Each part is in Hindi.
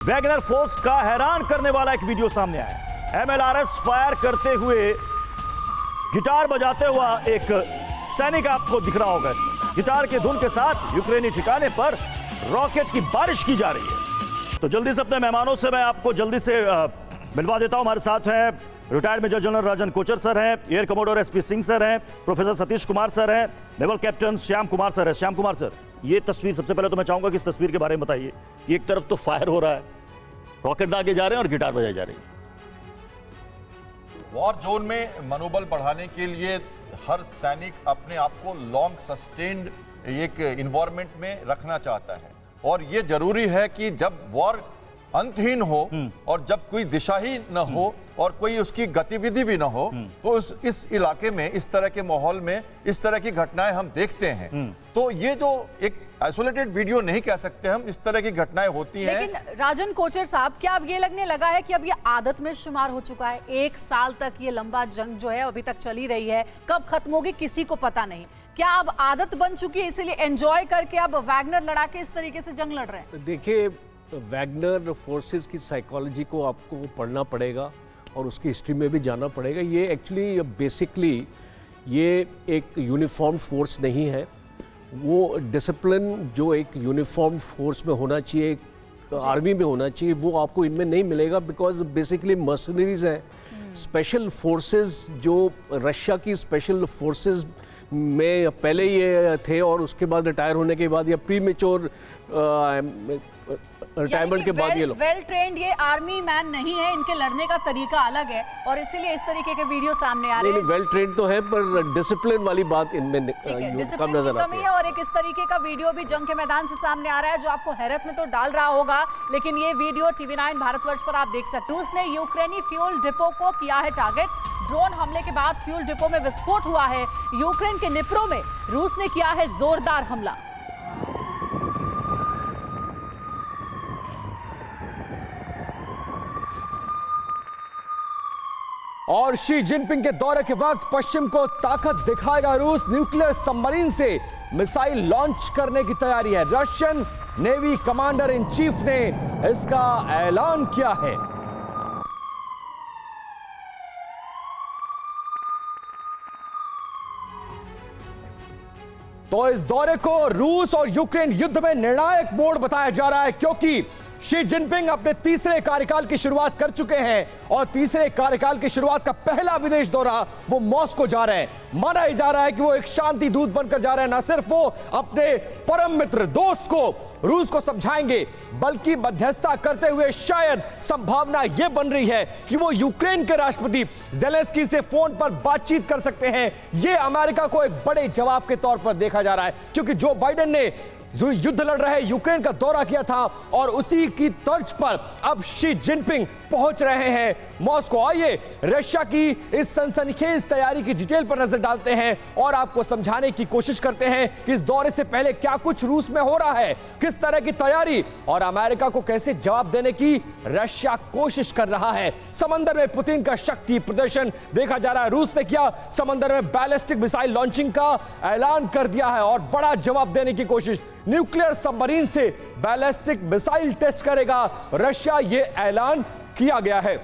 वैगनर फोर्स का हैरान करने वाला एक वीडियो सामने आया। एमएलआरएस फायर करते हुए गिटार बजाते हुआ एक सैनिक आपको दिख रहा होगा। इसमें गिटार के धुन के साथ यूक्रेनी ठिकाने पर रॉकेट की बारिश की जा रही है। तो जल्दी से अपने मेहमानों से मैं आपको जल्दी से मिलवा देता हूं। हमारे साथ हैं रिटायर्ड मेजर जनरल राजन कोचर सर हैं, air commodore SP Singh sir हैं, प्रोफेसर सतीश कुमार सर हैं, naval captain Shyam Kumar sir हैं। श्याम कुमार सर, ये तस्वीर सबसे पहले तो मैं चाहूंगा कि इस तस्वीर के बारे में बताइए कि एक तरफ तो फायर हो रहा है, रॉकेट दागे जा रहे हैं और गिटार बजाई जा रही है। वॉर जोन में मनोबल बढ़ाने के लिए हर सैनिक अपने आप को लॉन्ग सस्टेन्ड एक इन्वायरमेंट में रखना चाहता है और ये जरूरी है कि जब वॉर अंतहीन हो और जब कोई दिशा ही न हो और कोई उसकी गतिविधि भी न हो तो इस इलाके में इस तरह के माहौल में इस तरह की घटनाएं हम देखते हैं। तो ये जो एक आइसोलेटेड वीडियो नहीं कह सकते हम, इस तरह की घटनाएं होती हैं। लेकिन राजन कोचर साहब, क्या अब ये लगने लगा है कि अब ये आदत में शुमार हो चुका है? एक साल तक ये लंबा जंग जो है अभी तक चली रही है, कब खत्म होगी किसी को पता नहीं। क्या अब आदत बन चुकी है, इसीलिए एंजॉय करके अब वैगनर लड़ा के इस तरीके से जंग लड़ रहे हैं? देखिए, वैगनर फोर्सेस की साइकोलॉजी को आपको पढ़ना पड़ेगा और उसकी हिस्ट्री में भी जाना पड़ेगा। ये एक्चुअली बेसिकली ये एक यूनिफॉर्म फोर्स नहीं है। वो डिसिप्लिन जो एक यूनिफॉर्म फोर्स में होना चाहिए, आर्मी में होना चाहिए, वो आपको इनमें नहीं मिलेगा। बिकॉज बेसिकली मर्सनरीज हैं, स्पेशल फोर्सेस जो रशिया की स्पेशल फोर्सेस में पहले ये थे और उसके बाद रिटायर होने के बाद या प्रीमेच्योर रिटायरमेंट के बाद ये लोग वेल ट्रेंड ये आर्मी मैन नहीं है, इनके लड़ने का तरीका अलग है और इसीलिए इस तरीके के वीडियो सामने आ रहे हैं। वेल ट्रेंड तो है पर डिसिप्लिन वाली बात इनमें कम नजर आती है। और एक इस तरीके का वीडियो भी जंग के मैदान से सामने आ रहा है जो आपको हैरत में तो डाल रहा होगा, लेकिन ये वीडियो टीवी9 भारतवर्ष पर आप देख सकते हैं। उसने यूक्रेनी फ्यूल डिपो को किया है टारगेट। ड्रोन हमले के बाद फ्यूल डिपो में विस्फोट हुआ है। यूक्रेन के निप्रो में रूस ने किया है जोरदार हमला। और शी जिनपिंग के दौरे के वक्त पश्चिम को ताकत दिखाएगा रूस। न्यूक्लियर सबमरीन से मिसाइल लॉन्च करने की तैयारी है। Russian navy commander in chief ने इसका ऐलान किया है। तो इस दौरे को रूस और यूक्रेन युद्ध में निर्णायक मोड़ बताया जा रहा है क्योंकि शी जिनपिंग अपने तीसरे कार्यकाल की शुरुआत कर चुके हैं और तीसरे कार्यकाल की शुरुआत का पहला विदेश दौरा वो मॉस्को जा रहे हैं। माना जा रहा है कि वो एक शांति दूत बनकर जा रहे हैं। न सिर्फ वो अपने परम मित्र दोस्त को रूस को समझाएंगे बल्कि मध्यस्थता करते हुए शायद संभावना यह बन रही है कि वो यूक्रेन के राष्ट्रपति ज़ेलेंस्की से फोन पर बातचीत कर सकते हैं। यह अमेरिका को एक बड़े जवाब के तौर पर देखा जा रहा है क्योंकि जो बाइडेन ने जो युद्ध लड़ रहे यूक्रेन का दौरा किया था और उसी की तर्ज पर अब शी जिनपिंग पहुंच रहे हैं मॉस्को। आइए रशिया की इस सनसनीखेज तैयारी की डिटेल पर नजर डालते हैं और आपको समझाने की कोशिश करते हैं कि इस दौरे से पहले क्या कुछ रूस में हो रहा है, किस तरह की तैयारी और अमेरिका को कैसे जवाब देने की रशिया कोशिश कर रहा है। समंदर में पुतिन का शक्ति प्रदर्शन देखा जा रहा है। रूस ने किया समंदर में बैलिस्टिक मिसाइल लॉन्चिंग का ऐलान कर दिया है और बड़ा जवाब देने की कोशिश। न्यूक्लियर सबमरीन से बैलिस्टिक मिसाइल टेस्ट करेगा रशिया, यह ऐलान किया गया है।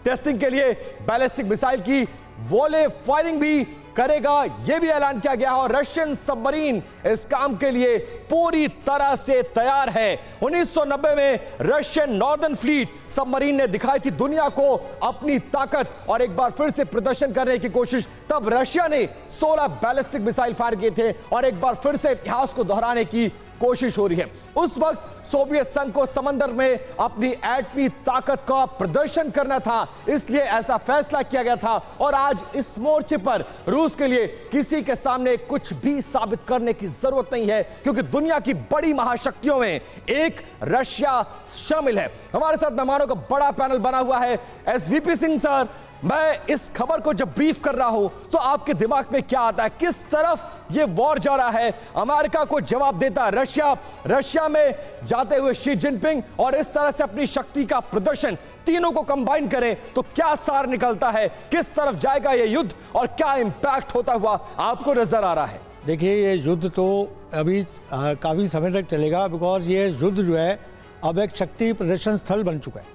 टेस्टिंग के लिए बैलिस्टिक मिसाइल की वॉले फायरिंग भी करेगा, यह भी ऐलान किया गया है और रशियन सबमरीन इस काम के लिए पूरी तरह से तैयार है। 1990 में रशियन नॉर्दर्न फ्लीट सबमरीन ने दिखाई थी दुनिया को अपनी ताकत और एक बार फिर से प्रदर्शन करने की कोशिश। तब रशिया ने 16 बैलिस्टिक मिसाइल फायर किए थे और एक बार फिर से इतिहास को दोहराने की कोशिश हो रही है। उस वक्त सोवियत संघ को समंदर में अपनी एटमी ताकत का प्रदर्शन करना था, इसलिए ऐसा फैसला किया गया था और आज इस मोर्चे पर रूस के लिए किसी के सामने कुछ भी साबित करने की जरूरत नहीं है क्योंकि दुनिया की बड़ी महाशक्तियों में एक रशिया शामिल है। हमारे साथ मेहमानों का बड़ा पैनल बना हुआ है। एसवीपी सिंह सर, मैं इस खबर को जब ब्रीफ कर रहा हूं तो आपके दिमाग में क्या आता है, किस तरफ ये वॉर जा रहा है? अमेरिका को जवाब देता रशिया में जाते हुए शी जिनपिंग और इस तरह से अपनी शक्ति का प्रदर्शन, तीनों को कंबाइन करें तो क्या सार निकलता है? किस तरफ जाएगा ये युद्ध और क्या इंपैक्ट होता हुआ आपको नजर आ रहा है? देखिए, ये युद्ध तो अभी काफ़ी समय तक चलेगा बिकॉज ये युद्ध जो है अब एक शक्ति प्रदर्शन स्थल बन चुका है।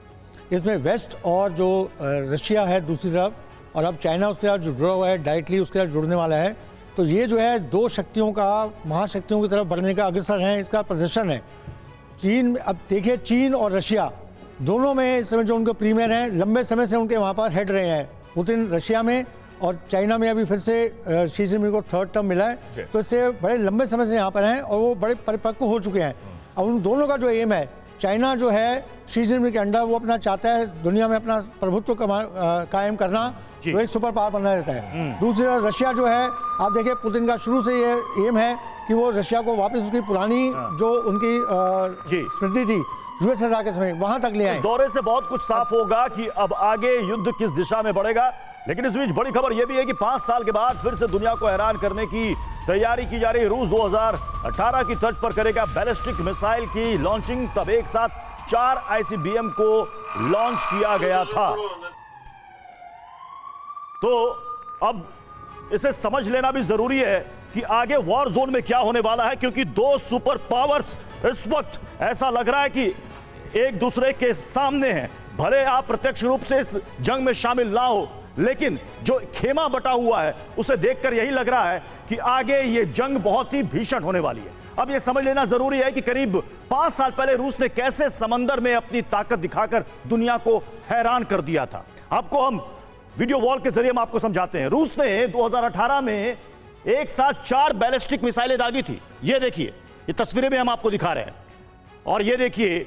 इसमें वेस्ट और जो रशिया है दूसरी तरफ, और अब चाइना उसके साथ जुड़ा हुआ है, डायरेक्टली उसके साथ जुड़ने वाला है। तो ये जो है दो शक्तियों का, महाशक्तियों की तरफ बढ़ने का अग्रसर है, इसका प्रदर्शन है। चीन, अब देखिए चीन और रशिया दोनों में इस समय जो उनके प्रीमियर हैं, लंबे समय से उनके वहाँ पर हेड रहे हैं। पुतिन रशिया में और चाइना में अभी फिर से शी जिनपिंग को थर्ड टर्म मिला है, तो इससे बड़े लंबे समय से यहाँ पर हैं और वो बड़े परिपक्व हो चुके हैं। अब उन दोनों का जो एम है, चाइना जो है शी जिनपिंग के अंडर वो अपना चाहता है दुनिया में अपना प्रभुत्व कायम करना, वो एक सुपर पावर बनना रहता है। दूसरी तरफ रशिया जो है, आप देखिए पुतिन का शुरू से ये एम है कि वो रशिया को वापस उसकी पुरानी जो उनकी स्मृति थी यूएसएसआर के समय, वहां तक ले आए। इस दौरे से बहुत कुछ साफ होगा कि अब आगे युद्ध किस दिशा में बढ़ेगा। लेकिन इस बीच बड़ी खबर यह भी है कि 5 साल के बाद फिर से दुनिया को हैरान करने की तैयारी की जा रही है। रूस 2018 की तर्ज पर करेगा बैलिस्टिक मिसाइल की लॉन्चिंग। तब एक साथ 4 आईसीबीएम को लॉन्च किया गया था। तो अब इसे समझ लेना भी जरूरी है कि आगे वॉर जोन में क्या होने वाला है, क्योंकि दो सुपर पावर्स इस वक्त ऐसा लग रहा है कि एक दूसरे के सामने हैं। भले आप प्रत्यक्ष रूप से इस जंग में शामिल ना हो, लेकिन जो खेमा बटा हुआ है उसे देखकर यही लग रहा है कि आगे ये जंग बहुत ही भीषण होने वाली है। अब ये समझ लेना जरूरी है कि करीब 5 साल पहले रूस ने कैसे समंदर में अपनी ताकत दिखाकर दुनिया को हैरान कर दिया था। आपको हम वीडियो वॉल के जरिए हम आपको समझाते हैं। रूस ने 2018 में एक साथ 4 बैलिस्टिक मिसाइलें दागी थी। ये देखिए, ये तस्वीरें भी हम आपको दिखा रहे हैं। और ये देखिए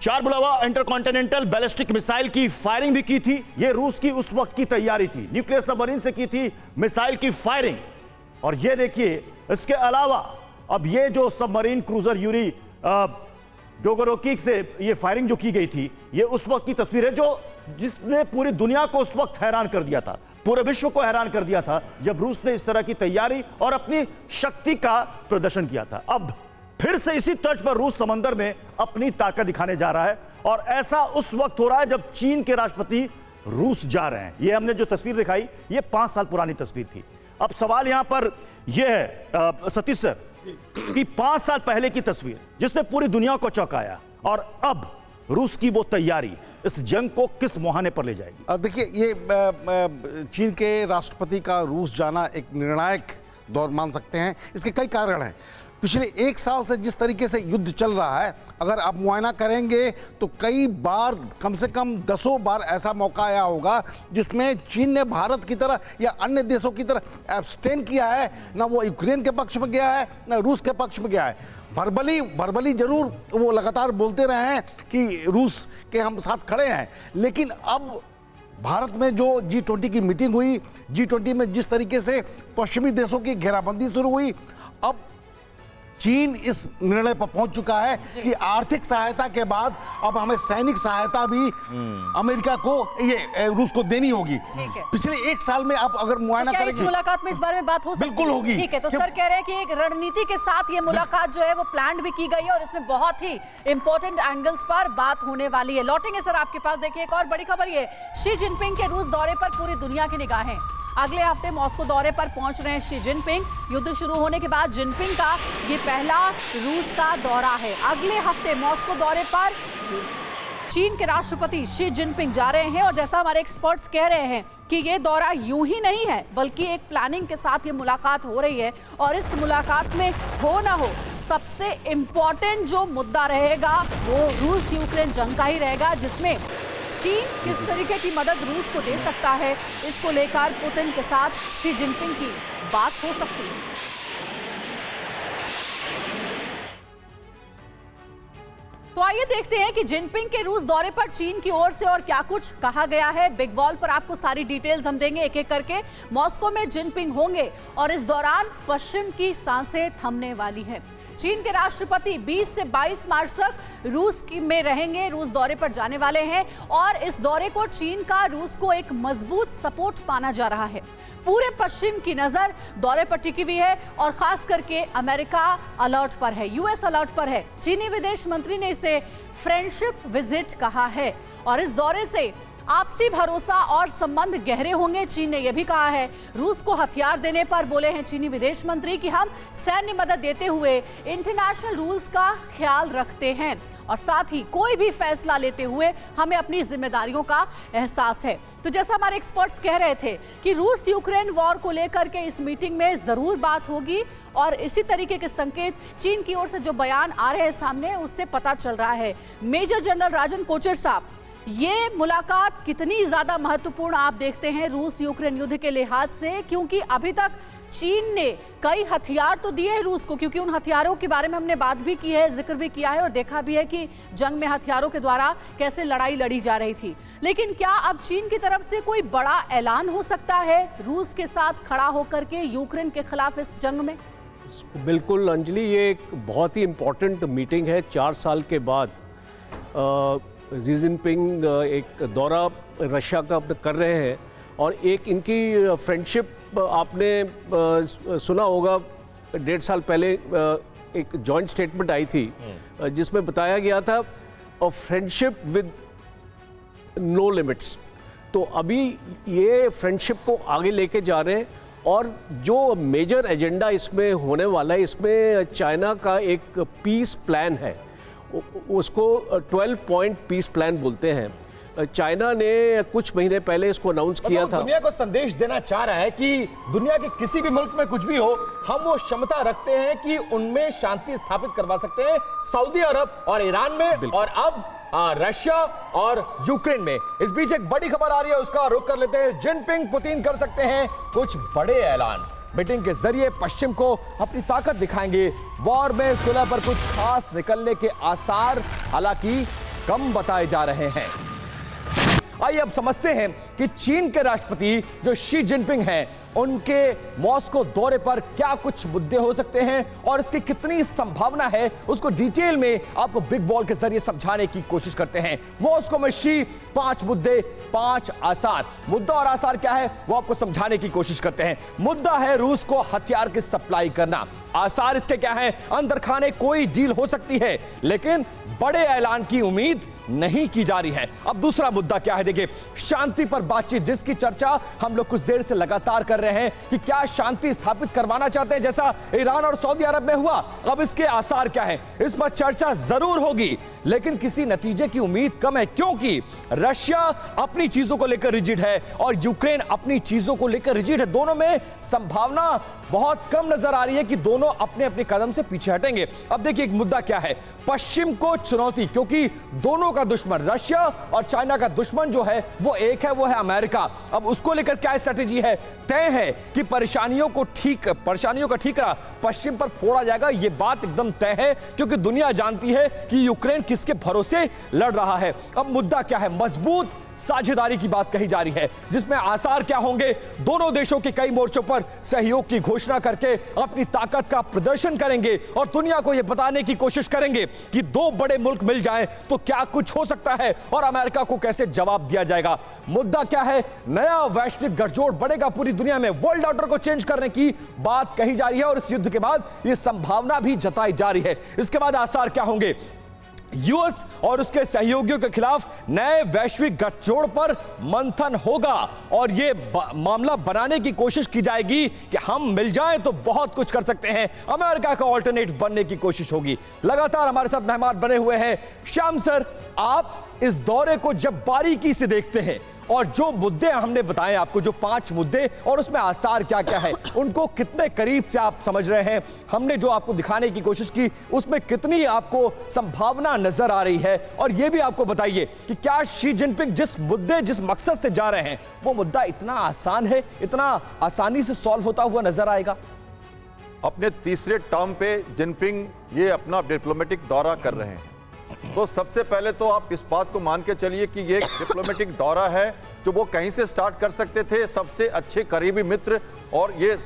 4 बुलावा इंटरकॉन्टिनेंटल बैलिस्टिक मिसाइल की फायरिंग भी की थी। ये रूस की उस वक्त की तैयारी थी। न्यूक्लियर सबमरीन से की थी मिसाइल की फायरिंग। और ये देखिए, इसके अलावा अब ये जो सबमरीन क्रूजर यूरी डोगोरोकी से ये फायरिंग जो की गई थी, ये उस वक्त की तस्वीर है जो जिसने पूरी दुनिया को उस वक्त हैरान कर दिया था, पूरे विश्व को हैरान कर दिया था, जब रूस ने इस तरह की तैयारी और अपनी शक्ति का प्रदर्शन किया था। अब फिर से इसी तर्ज पर रूस समंदर में अपनी ताकत दिखाने जा रहा है। और ऐसा उस वक्त हो रहा है जब चीन के राष्ट्रपति रूस जा रहे हैं। ये हमने जो तस्वीर दिखाई, ये 5 साल पुरानी तस्वीर थी। अब सवाल यहां पर यह है सतीश सर कि 5 साल पहले की तस्वीर जिसने पूरी दुनिया को चौंकाया, और अब रूस की वो तैयारी इस जंग को किस मुहाने पर ले जाएगी? देखिए, ये चीन के राष्ट्रपति का रूस जाना एक निर्णायक दौर मान सकते हैं। इसके कई कारण हैं। पिछले 1 साल से जिस तरीके से युद्ध चल रहा है, अगर आप मुआयना करेंगे तो कई बार, कम से कम 10 बार ऐसा मौका आया होगा जिसमें चीन ने भारत की तरह या अन्य देशों की तरह एब्सटेन किया है। ना वो यूक्रेन के पक्ष में गया है, ना रूस के पक्ष में गया है। भरबली जरूर वो लगातार बोलते रहे हैं कि रूस के हम साथ खड़े हैं, लेकिन अब भारत में जो G20 की मीटिंग हुई, G20 में जिस तरीके से पश्चिमी देशों की घेराबंदी शुरू हुई, अब चीन इस निर्णय पर पहुंच चुका है कि आर्थिक सहायता के बाद अब हमें सैनिक सहायता भी अमेरिका को, ये रूस को देनी होगी। पिछले 1 साल में आप अगर मुआयना तो करेंगे, इस मुलाकात में इस बारे में बात हो सकती है? बिल्कुल होगी। ठीक है, तो सर कह रहे हैं कि एक रणनीति के साथ ये मुलाकात जो है वो प्लान भी की गई है और इसमें बहुत ही इंपॉर्टेंट एंगल्स पर बात होने वाली है। लौटेंगे सर आपके पास। देखिए, एक और बड़ी खबर ये, शी जिनपिंग के रूस दौरे पर पूरी दुनिया की निगाहें। अगले हफ्ते मॉस्को दौरे पर पहुंच रहे हैं शी जिनपिंग। युद्ध शुरू होने के बाद जिनपिंग का ये पहला रूस का दौरा है। अगले हफ्ते मॉस्को दौरे पर चीन के राष्ट्रपति शी जिनपिंग जा रहे हैं और जैसा हमारे एक्सपर्ट्स कह रहे हैं कि ये दौरा यूं ही नहीं है, बल्कि एक प्लानिंग के साथ ये मुलाकात हो रही है। और इस मुलाकात में हो ना हो, सबसे इंपॉर्टेंट जो मुद्दा रहेगा वो रूस यूक्रेन जंग का ही रहेगा, जिसमें चीन किस तरीके की मदद रूस को दे सकता है, इसको लेकर पुतिन के साथ शी जिनपिंग की बात हो सकती है। तो आइए देखते हैं कि जिनपिंग के रूस दौरे पर चीन की ओर से और क्या कुछ कहा गया है। बिग वॉल पर आपको सारी डिटेल्स हम देंगे एक एक करके। मॉस्को में जिनपिंग होंगे और इस दौरान पश्चिम की सांसें थमने वाली हैं। चीन के राष्ट्रपति 20 से 22 मार्च तक रूस में रहेंगे, रूस दौरे पर जाने वाले हैं और इस दौरे को चीन का रूस को एक मजबूत सपोर्ट माना जा रहा है। पूरे पश्चिम की नजर दौरे पर टिकी हुई है और खास करके अमेरिका अलर्ट पर है, यूएस अलर्ट पर है। चीनी विदेश मंत्री ने इसे फ्रेंडशिप विजिट कहा है और इस दौरे से आपसी भरोसा और संबंध गहरे होंगे। चीन ने यह भी कहा है, रूस को हथियार देने पर बोले हैं चीनी विदेश मंत्री कि हम सैन्य मदद देते हुए इंटरनेशनल रूल्स का ख्याल रखते हैं और साथ ही कोई भी फैसला लेते हुए हमें अपनी जिम्मेदारियों का एहसास है। तो जैसा हमारे एक्सपर्ट्स कह रहे थे कि रूस यूक्रेन वॉर को लेकर के इस मीटिंग में जरूर बात होगी और इसी तरीके के संकेत चीन की ओर से जो बयान आ रहे हैं सामने उससे पता चल रहा है। मेजर जनरल राजन कोचर साहब, ये मुलाकात कितनी ज्यादा महत्वपूर्ण आप देखते हैं रूस यूक्रेन युद्ध के लिहाज से, क्योंकि अभी तक चीन ने कई हथियार तो दिए हैं रूस को, क्योंकि उन हथियारों के बारे में हमने बात भी की है, जिक्र भी किया है और देखा भी है कि जंग में हथियारों के द्वारा कैसे लड़ाई लड़ी जा रही थी। लेकिन क्या अब चीन की तरफ से कोई बड़ा ऐलान हो सकता है रूस के साथ खड़ा होकर के यूक्रेन के खिलाफ इस जंग में? बिल्कुल अंजलि, ये एक बहुत ही इम्पोर्टेंट मीटिंग है। 4 साल के बाद शी जिनपिंग एक दौरा रशिया का कर रहे हैं और एक इनकी फ्रेंडशिप आपने सुना होगा 1.5 साल पहले एक जॉइंट स्टेटमेंट आई थी जिसमें बताया गया था फ्रेंडशिप विद नो लिमिट्स। तो अभी ये फ्रेंडशिप को आगे लेके जा रहे हैं और जो मेजर एजेंडा इसमें होने वाला है, इसमें चाइना का एक पीस प्लान है, उसको 12 पॉइंट पीस प्लान बोलते हैं। चाइना ने कुछ महीने पहले इसको अनाउंस किया था। दुनिया को संदेश देना चाह रहा है कि दुनिया के किसी भी मुल्क में कुछ भी हो, हम वो क्षमता रखते हैं कि उनमें शांति स्थापित करवा सकते हैं, सऊदी अरब और ईरान में और अब रशिया और यूक्रेन में। इस बीच एक बड़ी खबर आ रही है, उसका रुख कर लेते हैं। जिनपिंग पुतिन कर सकते हैं कुछ बड़े ऐलान, मीटिंग के जरिए पश्चिम को अपनी ताकत दिखाएंगे। वॉर में सुलह पर कुछ खास निकलने के आसार हालांकि कम बताए जा रहे हैं। आइए अब समझते हैं कि चीन के राष्ट्रपति जो शी जिनपिंग हैं, उनके मॉस्को दौरे पर क्या कुछ मुद्दे हो सकते हैं और इसकी कितनी संभावना है, उसको डिटेल में आपको बिग बॉल के जरिए समझाने की कोशिश करते हैं। मॉस्को में शी 5 मुद्दे 5 आसार। मुद्दा और आसार क्या है वो आपको समझाने की कोशिश करते हैं। मुद्दा है रूस को हथियार की सप्लाई करना। आसार इसके क्या है? अंदर खाने कोई डील हो सकती है लेकिन बड़े ऐलान की उम्मीद नहीं की जा रही है। अब दूसरा मुद्दा क्या है? देखिए, शांति पर बातचीत, जिसकी चर्चा हम लोग कुछ देर से लगातार कर रहे हैं कि क्या शांति स्थापित करवाना चाहते हैं जैसा ईरान और सऊदी अरब में हुआ। अब इसके आसार क्या है? इस पर चर्चा जरूर होगी लेकिन किसी नतीजे की उम्मीद कम है, क्योंकि रशिया अपनी चीजों को लेकर रिजिड है और यूक्रेन अपनी चीजों को लेकर रिजिड है। दोनों में संभावना बहुत कम नजर आ रही है कि दोनों अपने अपने कदम से पीछे हटेंगे। अब देखिए, एक मुद्दा क्या है? पश्चिम को चुनौती, क्योंकि दोनों का दुश्मन रशिया और चाइना का दुश्मन जो है वो एक है, वो है अमेरिका। अब उसको लेकर क्या स्ट्रेटेजी है? तय है कि परेशानियों का ठीकरा पश्चिम पर फोड़ा जाएगा। यह बात एकदम तय है क्योंकि दुनिया जानती है कि यूक्रेन किसके भरोसे लड़ रहा है। अब मुद्दा क्या है? मजबूत साझेदारी की बात कही जा रही है, जिसमें आसार क्या होंगे? दोनों देशों के कई मोर्चों पर सहयोग की घोषणा करके अपनी ताकत का प्रदर्शन करेंगे और दुनिया को यह बताने की कोशिश करेंगे कि 2 बड़े मुल्क मिल जाएं तो क्या कुछ हो सकता है और अमेरिका को कैसे जवाब दिया जाएगा। मुद्दा क्या है? नया वैश्विक गठजोड़ बढ़ेगा पूरी दुनिया में, वर्ल्ड ऑर्डर को चेंज करने की बात कही जा रही है और इस युद्ध के बाद यह संभावना भी जताई जा रही है। इसके बाद आसार क्या होंगे? यूएस और उसके सहयोगियों के खिलाफ नए वैश्विक गठजोड़ पर मंथन होगा और यह मामला बनाने की कोशिश की जाएगी कि हम मिल जाएं तो बहुत कुछ कर सकते हैं, अमेरिका का ऑल्टरनेट बनने की कोशिश होगी। लगातार हमारे साथ मेहमान बने हुए हैं। श्याम सर, आप इस दौरे को जब बारीकी से देखते हैं और जो मुद्दे हमने बताए आपको, जो 5 मुद्दे और उसमें आसार क्या क्या है, उनको कितने करीब से आप समझ रहे हैं? हमने जो आपको दिखाने की कोशिश की उसमें कितनी आपको संभावना नजर आ रही है? और यह भी आपको बताइए कि क्या शी जिनपिंग जिस मकसद से जा रहे हैं वो मुद्दा इतना आसान है, इतना आसानी से सॉल्व होता हुआ नजर आएगा? अपने तीसरे टर्म पे जिनपिंग ये अपना डिप्लोमेटिक दौरा कर रहे हैं, तो सबसे पहले तो आप इस बात को मान के चलिए कि ये एक डिप्लोमेटिक दौरा है जो वो कहीं से स्टार्ट कर सकते थे। सबसे अच्छे करीबी मित्र और ये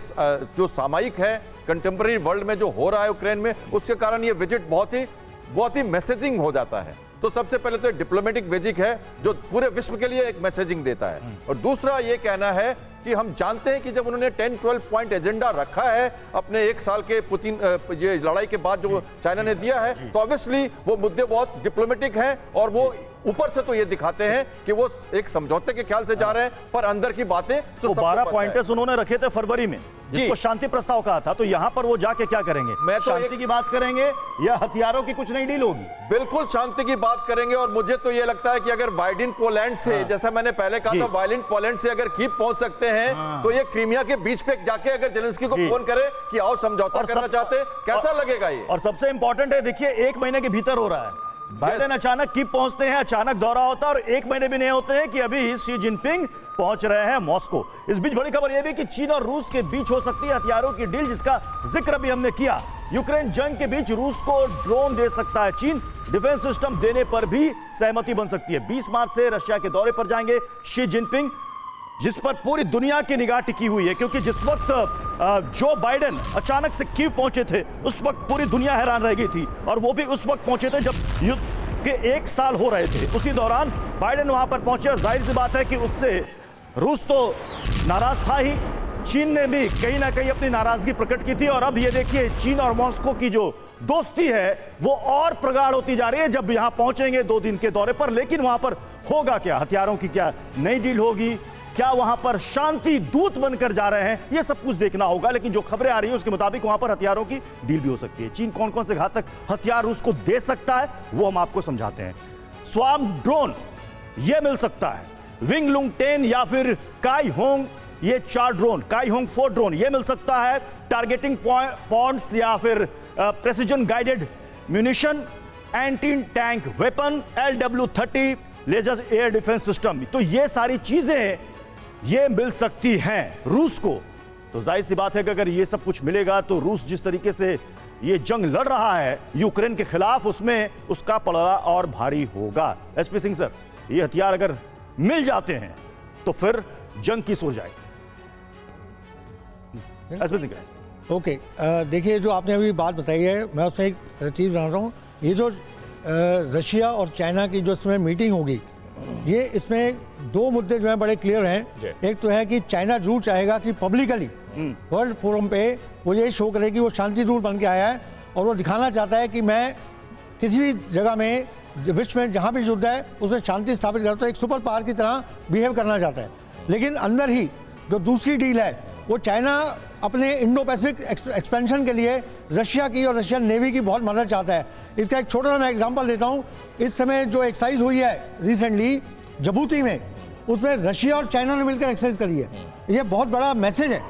जो सामयिक है कंटेम्प्रेरी वर्ल्ड में जो हो रहा है यूक्रेन में, उसके कारण ये विजिट बहुत ही मैसेजिंग हो जाता है। तो सबसे पहले तो डिप्लोमेटिक विजिट है जो पूरे विश्व के लिए एक मैसेजिंग देता है। और दूसरा ये कहना है कि हम जानते हैं कि जब उन्होंने 10-12 पॉइंट एजेंडा रखा है अपने 1 साल के पुतिन ये लड़ाई के बाद जो चाइना ने दिया है, तो ऑब्वियसली वो मुद्दे बहुत डिप्लोमेटिक हैं और वो ऊपर से तो ये दिखाते हैं कि वो एक समझौते के ख्याल से जा रहे हैं, पर अंदर की बातें तो वो सबको 12 पता है। पॉइंट्स उन्होंने रखे थे फरवरी में, जिसको शांति प्रस्ताव कहा था। तो यहां पर वो जाके क्या करेंगे? मैं तो शांति की बात करेंगे या हथियारों की कुछ नई डील होगी? बिल्कुल शांति की बात करेंगे। और मुझे तो ये लगता है कि अगर वाइडेंट पोलैंड से, जैसा मैंने पहले कहा था, वाइडेंट पोलैंड से अगर कीव पहुंच सकते हैं, तो ये क्रीमिया के बीच पे जाके अगर जेलेंस्की को फोन करे कि आओ समझौता करना चाहते हैं, कैसा लगेगा ये? और सबसे इंपॉर्टेंट है, देखिए 1 महीने के भीतर हो रहा है। बाइडेन अचानक कीव पहुंचते हैं, अचानक दौरा होता है, और 1 महीने भी नहीं होते हैं कि अभी शी जिनपिंग पहुंच रहे हैं मॉस्को। इस बीच बड़ी खबर यह भी कि चीन और रूस के बीच हो सकती है हथियारों की डील, जिसका जिक्र भी हमने किया। यूक्रेन जंग के बीच रूस को ड्रोन दे सकता है चीन, डिफेंस सिस्टम देने पर भी सहमति बन सकती है। 20 मार्च से रशिया के दौरे पर जाएंगे शी जिनपिंग, जिस पर पूरी दुनिया की निगाह टिकी हुई है, क्योंकि जिस वक्त जो बाइडेन अचानक से कीव पहुंचे थे, उस वक्त पूरी दुनिया हैरान रह गई थी, और वो भी उस वक्त पहुंचे थे जब युद्ध के 1 साल हो रहे थे। उसी दौरान बाइडेन वहां पर पहुंचे, और जाहिर सी बात है कि उससे रूस तो नाराज था ही, चीन ने भी कहीं ना कहीं अपनी नाराजगी प्रकट की थी। और अब ये देखिए चीन और मॉस्को की जो दोस्ती है वो और प्रगाढ़ होती जा रही है जब यहां पहुंचेंगे 2 दिन के दौरे पर। लेकिन वहां पर होगा क्या? हथियारों की क्या नई डील होगी? क्या वहां पर शांति दूत बनकर जा रहे हैं? ये सब कुछ देखना होगा। लेकिन जो खबरें आ रही हैं उसके मुताबिक वहां पर हथियारों की डील भी हो सकती है। चीन कौन कौन से घातक हथियार रूस को दे सकता है वो हम आपको समझाते हैं। स्वार्म ड्रोन ये मिल सकता है, विंग लुंग 10 या फिर काई होंग, ये 4 ड्रोन, काई होंग 4 ड्रोन ये मिल सकता है। टारगेटिंग पॉइंट्स या फिर precision guided munition, anti tank weapon, LW-30 laser air defence system, तो ये सारी चीजें ये मिल सकती हैं रूस को। तो जाहिर सी बात है कि अगर ये सब कुछ मिलेगा तो रूस जिस तरीके से ये जंग लड़ रहा है यूक्रेन के खिलाफ, उसमें उसका पलड़ा और भारी होगा। एसपी सिंह सर, ये हथियार अगर मिल जाते हैं तो फिर जंग किस हो जाएगी? SP Singh sir. ओके, देखिए जो आपने अभी बात बताई है, मैं उसमें एक चीज़ बना रहा हूँ। ये जो रशिया और चाइना की जो इसमें मीटिंग होगी, ये इसमें 2 मुद्दे जो हैं बड़े क्लियर हैं। एक तो है कि चाइना जरूर चाहेगा कि पब्लिकली वर्ल्ड फोरम पे वो ये शो करे कि वो शांति दूत बन के आया है, और वो दिखाना चाहता है कि मैं किसी भी जगह में विश्व में जहाँ भी युद्ध है उसमें शांति स्थापित करता है, एक सुपर पावर की तरह बिहेव करना चाहता है। लेकिन अंदर ही जो दूसरी डील है, वो चाइना अपने इंडो पैसिफिक एक्सपेंशन के लिए रशिया की और रशियन नेवी की बहुत मदद चाहता है। इसका एक छोटा सा मैं एग्जांपल देता हूँ। इस समय जो एक्सरसाइज हुई है रिसेंटली जबूती में, उसमें रशिया और चाइना ने मिलकर एक्सरसाइज करी है। ये बहुत बड़ा मैसेज है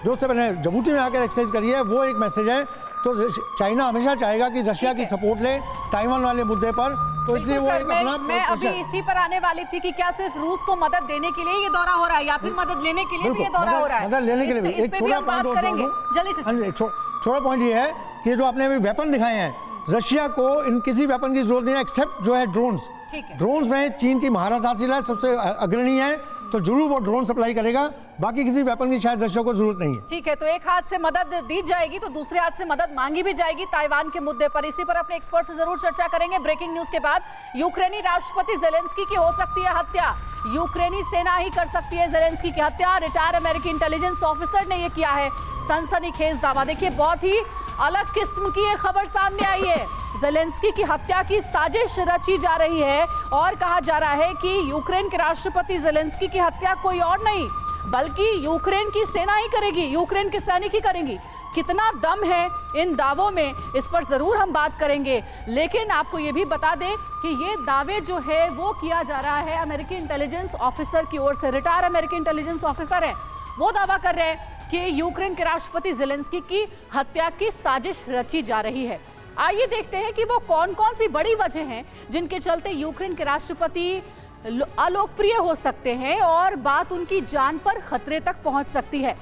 जो उससे मैंने जबूती में आकर एक्सरसाइज करी है, वो एक मैसेज है। तो चाइना हमेशा चाहेगा कि रशिया की सपोर्ट ले ताइवान वाले मुद्दे पर, तो इसलिए वो एक अपना मैं अभी इसी पर आने वाली थी कि क्या सिर्फ रूस को मदद देने के लिए ये दौरा हो रहा है या फिर मदद लेने के लिए भी ये दौरा हो रहा है? मदद लेने के लिए भी इस पे भी हम बात करेंगे जल्दी से। हाँ जी, छोटा पॉइंट ये है कि जो आपने अभी वेपन दिखाए हैं, रशिया को इन किसी वेपन की जरूरत नहीं है एक्सेप्ट जो है ड्रोन्स। ड्रोन्स में चीन की महारत हासिल है, सबसे अग्रणी है, तो जरूर वो ड्रोन सप्लाई करेगा। बाकी किसी वेपन की शायद रशिया को जरूरत नहीं है। ठीक है, तो एक हाथ से मदद दी जाएगी तो दूसरे हाथ से मदद मांगी भी जाएगी ताइवान के मुद्दे पर। इसी पर अपने एक्सपर्ट से जरूर चर्चा करेंगे। ब्रेकिंग न्यूज के बाद यूक्रेनी राष्ट्रपति जेलेंस्की की हो सकती है हत्या, यूक्रेनी सेना ही कर सकती है जेलेंस्की की हत्या। रिटायर अमेरिकी इंटेलिजेंस ऑफिसर ने यह किया है सनसनीखेज दावा। देखिए बहुत ही अलग किस्म की ये खबर सामने आई है। जेलेंस्की की हत्या की साजिश रची जा रही है और कहा जा रहा है कि यूक्रेन के राष्ट्रपति जेलेंस्की की हत्या कोई और नहीं बल्कि यूक्रेन की सेना ही करेगी, यूक्रेन के सैनिक ही करेंगी। कितना दम है इन दावों में, इस पर जरूर हम बात करेंगे। लेकिन आपको ये भी बता दें कि ये दावे जो है वो किया जा रहा है अमेरिकी इंटेलिजेंस ऑफिसर की ओर से। रिटायर अमेरिकी इंटेलिजेंस ऑफिसर है, वो दावा कर रहे हैं कि यूक्रेन के राष्ट्रपति जेलेंस्की की हत्या की साजिश रची जा रही है। आइए देखते हैं कि वो कौन कौन सी बड़ी वजह हैं जिनके चलते यूक्रेन के राष्ट्रपति अलोकप्रिय हो सकते हैं और बात उनकी जान पर खतरे तक पहुंच सकती है।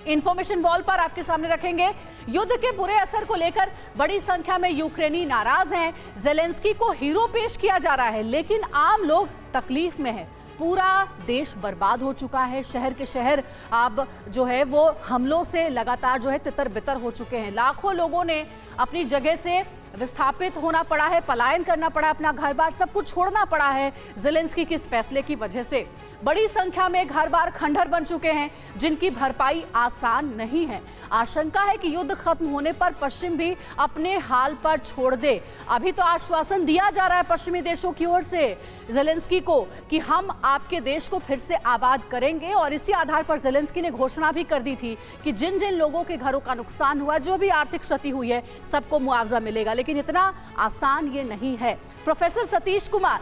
इंफॉर्मेशन वॉल पर आपके सामने रखेंगे। युद्ध के बुरे असर को लेकर बड़ी संख्या में यूक्रेनी नाराज हैं। जेलेंस्की को हीरो पेश किया जा रहा है, लेकिन आम लोग तकलीफ में हैं। पूरा देश बर्बाद हो चुका है, शहर के शहर अब जो है वो हमलों से लगातार जो है तितर बितर हो चुके हैं। लाखों लोगों ने अपनी जगह से विस्थापित होना पड़ा है, पलायन करना पड़ा, अपना घर बार सब कुछ छोड़ना पड़ा है ज़ेलेंस्की के इस फैसले की वजह से। बड़ी संख्या में घर बार खंडहर बन चुके हैं जिनकी भरपाई आसान नहीं है। आशंका है कि युद्ध खत्म होने पर पश्चिम भी अपने हाल पर छोड़ दे। अभी तो आश्वासन दिया जा रहा है पश्चिमी देशों की ओर से ज़ेलेंस्की को कि हम आपके देश को फिर से आबाद करेंगे, और इसी आधार पर ज़ेलेंस्की ने घोषणा भी कर दी थी कि जिन जिन लोगों के घरों का नुकसान हुआ, जो भी आर्थिक क्षति हुई है, सबको मुआवजा मिलेगा। लेकिन इतना आसान ये नहीं है। प्रोफेसर सतीश कुमार,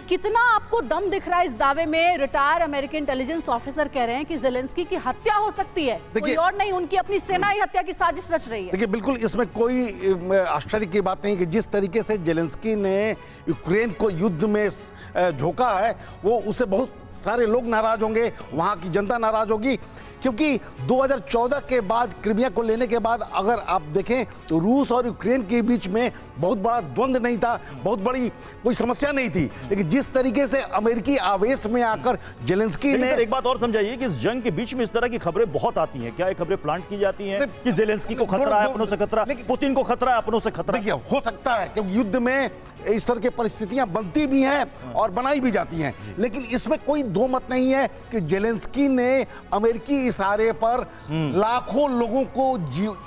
कितना आपको दम दिख रहा है इस दावे में? रिटायर अमेरिकन इंटेलिजेंस ऑफिसर कह रहे हैं कि ज़ेलेंस्की की हत्या हो सकती है, कोई और नहीं, उनकी अपनी सेना ही हत्या की साजिश रच रही है। देखिए, बिल्कुल इसमें कोई आश्चर्य की बात नहीं कि जिस तरीके से ज़ेलेंस्की ने यूक्रेन को युद्ध में झोंका है, वो उससे बहुत सारे लोग नाराज होंगे, वहाँ की जनता नाराज होगी। क्योंकि 2014 के बाद, क्रीमिया को लेने के बाद, अगर आप देखें तो रूस और यूक्रेन के बीच में बहुत बड़ा द्वंद्व नहीं था, बहुत बड़ी कोई समस्या नहीं थी। लेकिन जिस तरीके से अमेरिकी आवेश में आकर ज़ेलेंस्की ने, एक बात और समझाइए कि इस जंग के बीच में इस तरह की खबरें बहुत आती हैं, क्या ये खबरें प्लांट की जाती हैं कि ज़ेलेंस्की को खतरा है, अपनों से खतरा, पुतिन को खतरा है, अपनों से खतरा? देखिए, हो सकता है क्योंकि युद्ध में इस तरह की परिस्थितियां बनती भी हैं और बनाई भी जाती हैं, लेकिन इसमें कोई दो मत नहीं है कि ज़ेलेंस्की ने अमेरिकी इशारे पर लाखों लोगों को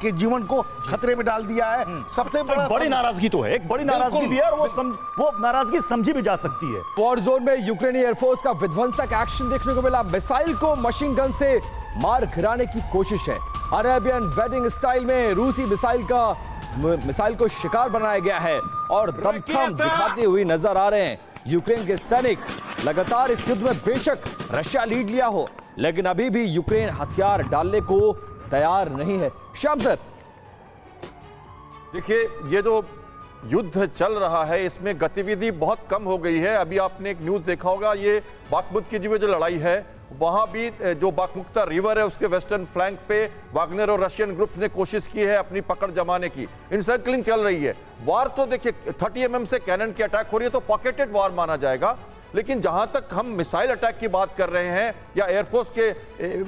के जीवन को खतरे में डाल दिया है। सबसे बड़ी नाराजगी तो है, एक बड़ी नाराजगी भी है, और वो नाराजगी समझी भी जा सकती है। वॉर जोन में यूक्रेनी एयरफोर्स का विध्वंसक एक्शन देखने को मिला। मिसाइल को मशीन गन से मार गिराने की कोशिश है। अरेबियन वेडिंग स्टाइल में रूसी मिसाइल को शिकार बनाया गया है और दमखम दिखाते हुए नजर आ रहे हैं यूक्रेन के सैनिक। लगातार इस युद्ध में बेशक रशिया लीड लिया हो, लेकिन अभी भी यूक्रेन हथियार डालने को तैयार नहीं है। श्याम सर, देखिए, ये जो युद्ध चल रहा है इसमें गतिविधि बहुत कम हो गई है। अभी आपने एक न्यूज़ देखा होगा, ये बाखमुत की जो लड़ाई है, वहां भी जो बाखमुक्ता रिवर है उसके वेस्टर्न फ्लैंक पे वागनर और रशियन ग्रुप ने कोशिश की है अपनी पकड़ जमाने की। इनसर्कलिंग चल रही है। वार तो देखिए 30 mm से कैनन की अटैक हो रही है, तो पॉकेटेड वार माना जाएगा। लेकिन जहां तक हम मिसाइल अटैक की बात कर रहे हैं या एयरफोर्स के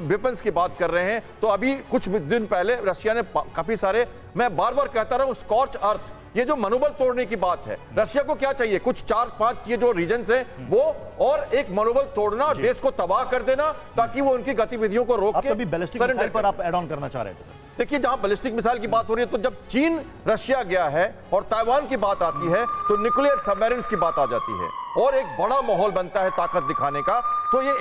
वेपन्स की बात कर रहे हैं, तो अभी कुछ दिन पहले रशिया ने काफी सारे, मैं बार बार कहता रहा हूं, स्कॉच अर्थ, ये जो मनोबल तोड़ने की बात है, रशिया को क्या चाहिए? कुछ 4-5 ये जो रीजन्स हैं वो, और एक मनोबल तोड़ना, देश को तबाह कर देना, ताकि वो उनकी गतिविधियों को रोक के बैलिस्टिक मिसाइल पर आप ऐड ऑन करना चाह रहे थे। देखिए, जहां बैलिस्टिक मिसाइल की बात हो रही है, तो जब चीन रशिया गया है और ताइवान की बात आती है, तो न्यूक्लियर सबमरीन्स की बात आ जाती है और एक बड़ा माहौल बनता है ताकत दिखाने का। तो ये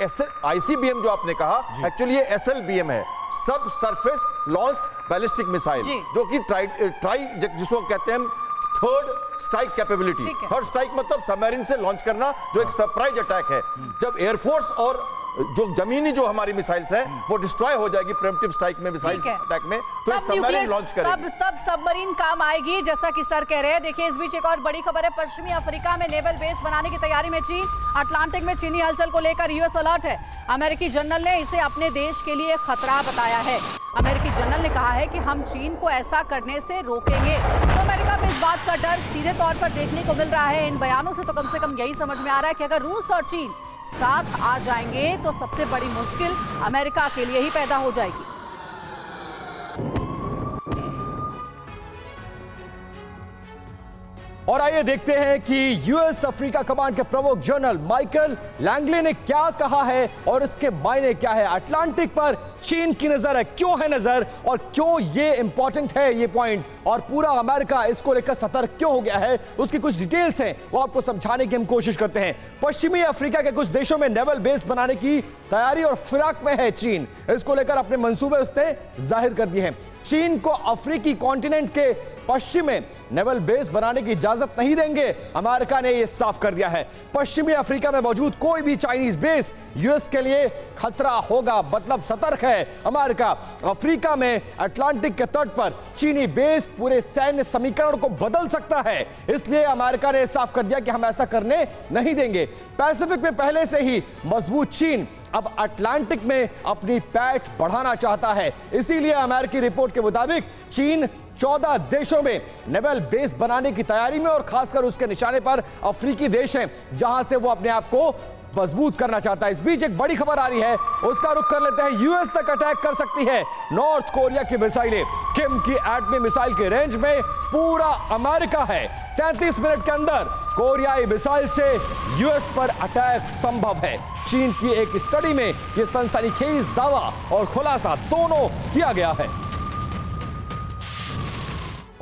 ICBM जो आपने कहा, एक्चुअली ये SLBM है, सब सरफेस लॉन्च्ड बैलिस्टिक मिसाइल, जो कि ट्राई जिसको कहते हैं third strike capability. Third strike मतलब सबमरीन से लॉन्च करना, जो एक सरप्राइज अटैक है। जब एयरफोर्स और जो जमीनी जो हमारी मिसाइल्स हैं वो डिस्ट्रॉय हो जाएगी प्रीएम्प्टिव स्ट्राइक में, मिसाइल अटैक में, तो सबमरीन लॉन्च करेंगे, तब सबमरीन काम आएगी, जैसा कि सर कह रहे हैं। देखिए, इस बीच एक और बड़ी खबर है, पश्चिमी अफ्रीका में नेवल बेस बनाने की तैयारी में चीन। अटलांटिक में चीनी हलचल को लेकर यूएस अलर्ट है। अमेरिकी जनरल ने इसे अपने देश के लिए खतरा बताया है। अमेरिकी जनरल ने कहा है कि हम चीन को ऐसा करने से रोकेंगे। तो अमेरिका में इस बात का डर सीधे तौर पर देखने को मिल रहा है। इन बयानों से तो कम से कम यही समझ में आ रहा है कि अगर रूस और चीन साथ आ जाएंगे तो सबसे बड़ी मुश्किल अमेरिका के लिए ही पैदा हो जाएगी। और आइए देखते हैं कि यूएस अफ्रीका कमांड के प्रमुख जनरल माइकल लैंगले ने क्या कहा है और इसके मायने क्या है। अटलांटिक पर चीन की नजर है, क्यों है नजर और क्यों ये इंपॉर्टेंट है ये पॉइंट, और पूरा अमेरिका इसको लेकर सतर्क क्यों हो गया है, उसकी कुछ डिटेल्स हैं, वो आपको समझाने की हम कोशिश करते हैं। पश्चिमी अफ्रीका के कुछ देशों में नेवल बेस बनाने की तैयारी और फिराक में है चीन। इसको लेकर अपने मंसूबे उसने जाहिर कर दिए हैं। चीन को अफ्रीकी कॉन्टिनेंट के पश्चिम में नेवल बेस बनाने की इजाजत नहीं देंगे, अमेरिका ने यह साफ कर दिया है। पश्चिमी अफ्रीका में मौजूद कोई भी चाइनीज बेस यूएस के लिए खतरा होगा, मतलब सतर्क है अमेरिका। अफ्रीका में अटलांटिक के तट पर चीनी बेस पूरे सैन्य समीकरण को बदल सकता है, इसलिए अमेरिका ने साफ कर दिया कि हम ऐसा करने नहीं देंगे। पैसिफिक में पहले से ही मजबूत चीन अब अटलांटिक में अपनी पैठ बढ़ाना चाहता है, इसीलिए अमेरिकी रिपोर्ट के मुताबिक चीन 14 देशों में नेवल बेस बनाने की तैयारी में, और खासकर उसके निशाने पर अफ्रीकी देश हैं जहां से वो अपने आप को मजबूत करना चाहता है। इस बीच एक बड़ी खबर आ रही है, उसका रुख कर लेते हैं। यूएस तक अटैक कर सकती है नॉर्थ कोरिया की मिसाइलें। किम की एटमी मिसाइल के रेंज में पूरा अमेरिका है। 33 मिनट के अंदर कोरियाई मिसाइल से यूएस पर अटैक संभव है। चीन की एक स्टडी में यह सनसनीखेज दावा और खुलासा दोनों किया गया है।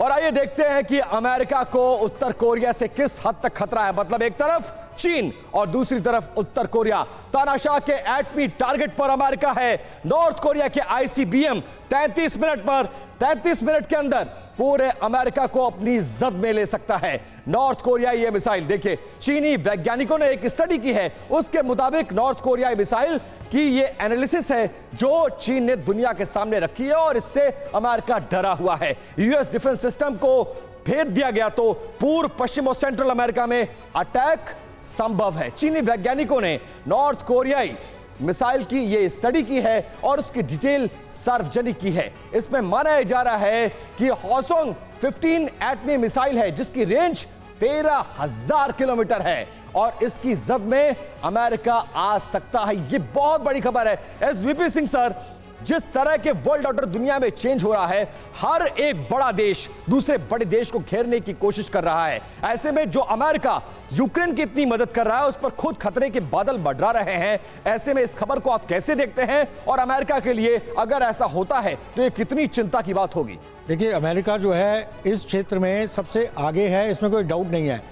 और आइए देखते हैं कि अमेरिका को उत्तर कोरिया से किस हद तक खतरा है। मतलब एक तरफ चीन और दूसरी तरफ उत्तर कोरिया। तानाशाह के एटमी टारगेट पर अमेरिका है। नॉर्थ कोरिया के आईसीबीएम 33 मिनट के अंदर पूरे अमेरिका को अपनी जद में ले सकता है। नॉर्थ कोरियाई ये मिसाइल देखिए, चीनी वैज्ञानिकों ने एक स्टडी की है, उसके मुताबिक नॉर्थ कोरियाई मिसाइल की ये एनालिसिस है जो चीन ने दुनिया के सामने रखी है और इससे अमेरिका डरा हुआ है। यूएस डिफेंस सिस्टम को भेद दिया गया तो पूर्व, पश्चिम और सेंट्रल अमेरिका में अटैक संभव है। चीनी वैज्ञानिकों ने नॉर्थ कोरियाई मिसाइल की यह स्टडी की है और उसकी डिटेल सार्वजनिक की है। इसमें माना जा रहा है कि हॉसोंग 15 एटमी मिसाइल है जिसकी रेंज 13,000 किलोमीटर है और इसकी जद में अमेरिका आ सकता है। यह बहुत बड़ी खबर है। एसवीपी सिंह सर, जिस तरह के वर्ल्ड ऑर्डर दुनिया में चेंज हो रहा है, हर एक बड़ा देश दूसरे बड़े देश को घेरने की कोशिश कर रहा है। ऐसे में जो अमेरिका यूक्रेन की इतनी मदद कर रहा है उस पर खुद खतरे के बादल मंडरा रहे हैं। ऐसे में इस खबर को आप कैसे देखते हैं और अमेरिका के लिए अगर ऐसा होता है तो ये कितनी चिंता की बात होगी? देखिए, अमेरिका जो है इस क्षेत्र में सबसे आगे है, इसमें कोई डाउट नहीं है।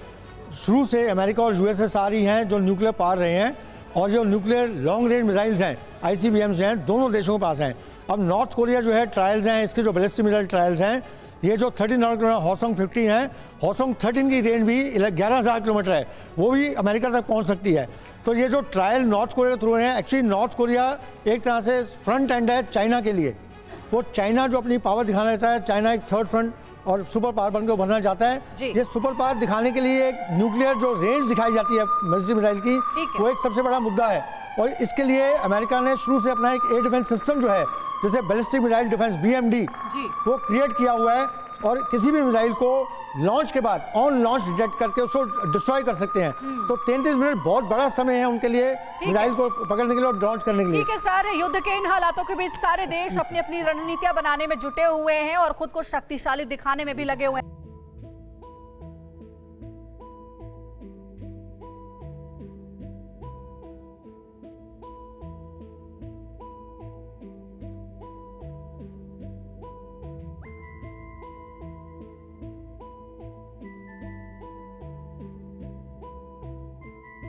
शुरू से अमेरिका और यूएसएसआर हैं जो न्यूक्लियर पावर रहे हैं और जो न्यूक्लियर लॉन्ग रेंज मिसाइल्स हैं, आईसीबीएम्स हैं, दोनों देशों के पास हैं। अब नॉर्थ कोरिया जो है ट्रायल्स हैं, इसके जो बैलिस्टिक मिसाइल ट्रायल्स हैं, ये जो 13 हॉसोंग 15 है, हॉसोंग 13 की रेंज भी 11,000 किलोमीटर है, वो भी अमेरिका तक पहुंच सकती है। तो ये जो ट्रायल नॉर्थ कोरिया थ्रू हैं, एक्चुअली नॉर्थ कोरिया एक तरह से फ्रंट एंड है चाइना के लिए। वो चाइना जो अपनी पावर दिखाना चाहता है, चाइना एक थर्ड फ्रंट और सुपर पावर बनकर उभरना चाहता है। ये सुपर पावर दिखाने के लिए एक न्यूक्लियर जो रेंज दिखाई जाती है बैलिस्टिक मिसाइल की, वो एक सबसे बड़ा मुद्दा है। और इसके लिए अमेरिका ने शुरू से अपना एक एयर डिफेंस सिस्टम जो है, जैसे बैलिस्टिक मिसाइल डिफेंस BMD, वो क्रिएट किया हुआ है और किसी भी मिसाइल को लॉन्च के बाद ऑन लॉन्च डिटेक्ट करके उसको डिस्ट्रॉय कर सकते हैं। तो 33 मिनट बहुत बड़ा समय है उनके लिए मिसाइल को पकड़ने के लिए और लॉन्च करने के लिए। ठीक है, सारे युद्ध के इन हालातों के बीच सारे देश अपनी अपनी रणनीतियां बनाने में जुटे हुए हैं और खुद को शक्तिशाली दिखाने में भी लगे हुए हैं।